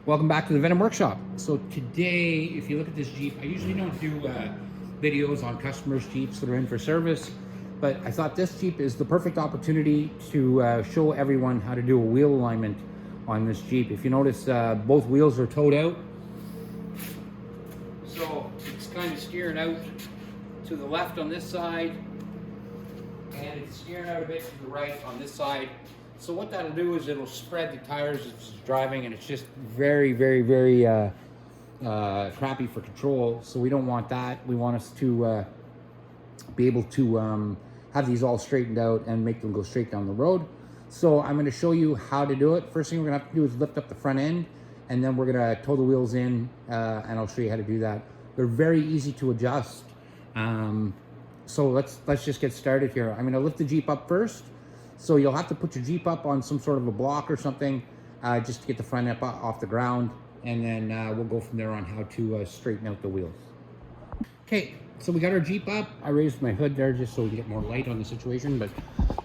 Welcome back to the Venom Workshop. So today, if you look at this Jeep, I usually don't do videos on customers' Jeeps that are in for service, but I thought this Jeep is the perfect opportunity to show everyone how to do a wheel alignment on this Jeep. If you notice, both wheels are towed out. So it's kind of steering out to the left on this side, and it's steering out a bit to the right on this side. So what that'll do is it'll spread the tires as it's driving, and it's just very crappy for control. So we don't want that. We want us to be able to have these all straightened out and make them go straight down the road. So I'm going to show you how to do it. First thing we're going to have to do is lift up the front end, and then we're going to tow the wheels in, and I'll show you how to do that. They're very easy to adjust. So let's just get started here. I'm going to lift the Jeep up first. So you'll have to put your Jeep up on some sort of a block or something just to get the front end off the ground, and then we'll go from there on how to straighten out the wheels. Okay, so we got our Jeep up. I raised my hood there just so we can get more light on the situation, but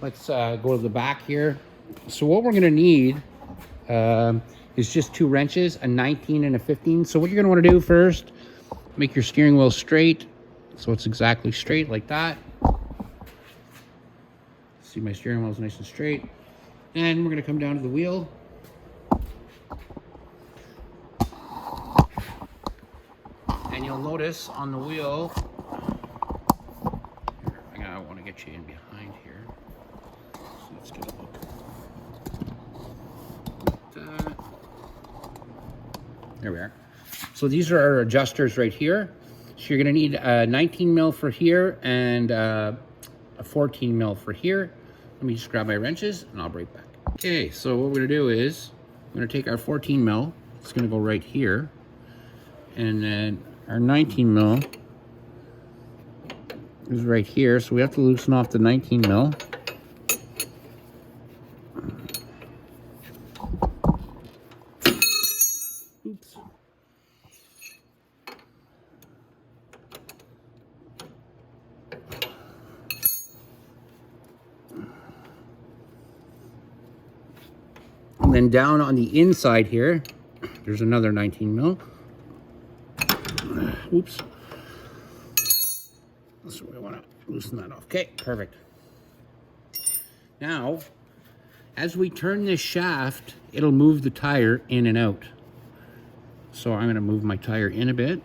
let's go to the back here. So what we're gonna need is just two wrenches, a 19 and a 15. So what you're gonna wanna do first, make your steering wheel straight. So it's exactly straight like that. See, my steering wheel is nice and straight. Then we're going to come down to the wheel. And you'll notice on the wheel, I want to get you in behind here. So let's get a look. Like that. There we are. So these are our adjusters right here. So you're going to need a 19 mil for here and a 14 mil for here. Let me just grab my wrenches and I'll be right back. Okay, so what we're gonna do is we're gonna take our 14 mil. It's gonna go right here, and then our 19 mil is right here. So we have to loosen off the 19 mil. Oops. And then down on the inside here, there's another 19 mil. Oops. So we want to loosen that off. Okay, perfect. Now, as we turn this shaft, it'll move the tire in and out. So I'm going to move my tire in a bit.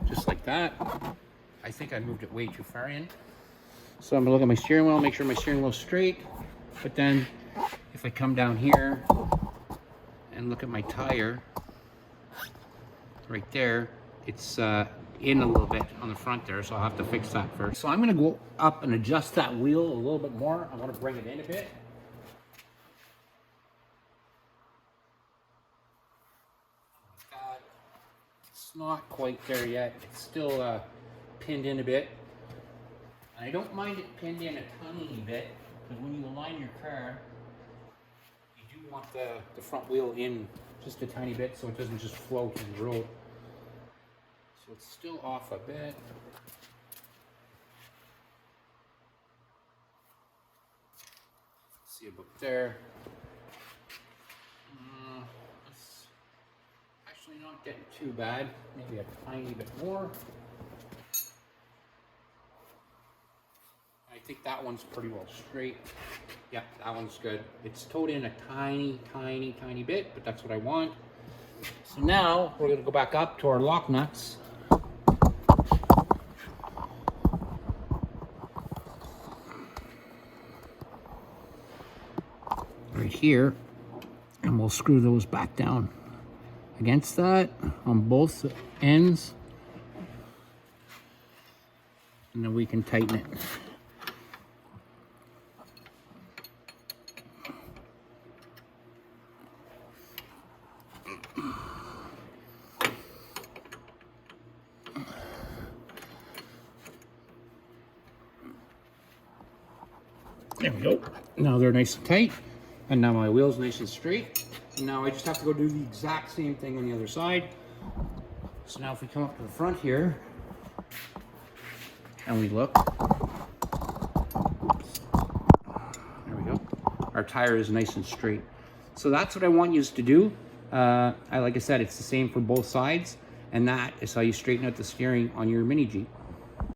Just like that. I think I moved it way too far in. So I'm gonna look at my steering wheel, make sure my steering wheel's straight. But then if I come down here and look at my tire, right there, it's in a little bit on the front there, so I'll have to fix that first. So I'm gonna go up and adjust that wheel a little bit more. I wanna bring it in a bit. Like that. It's not quite there yet. It's still pinned in a bit. I don't mind it pinned in a tiny bit, because when you align your car, you do want the front wheel in just a tiny bit so it doesn't just float in the road. So it's still off a bit. See about there. It's actually not getting too bad. Maybe a tiny bit more. I think that one's pretty well straight. Yeah, that one's good. It's towed in a tiny bit, but that's what I want. So now we're gonna go back up to our lock nuts. Right here, and we'll screw those back down against that on both ends. And then we can tighten it. There we go. Now they're nice and tight, and now my wheel's nice and straight. And now I just have to go do the exact same thing on the other side. So now if we come up to the front here, and we look, there we go. our tire is nice and straight. So that's what I want you to do. Like I said, it's the same for both sides, and that is how you straighten out the steering on your Mini Jeep.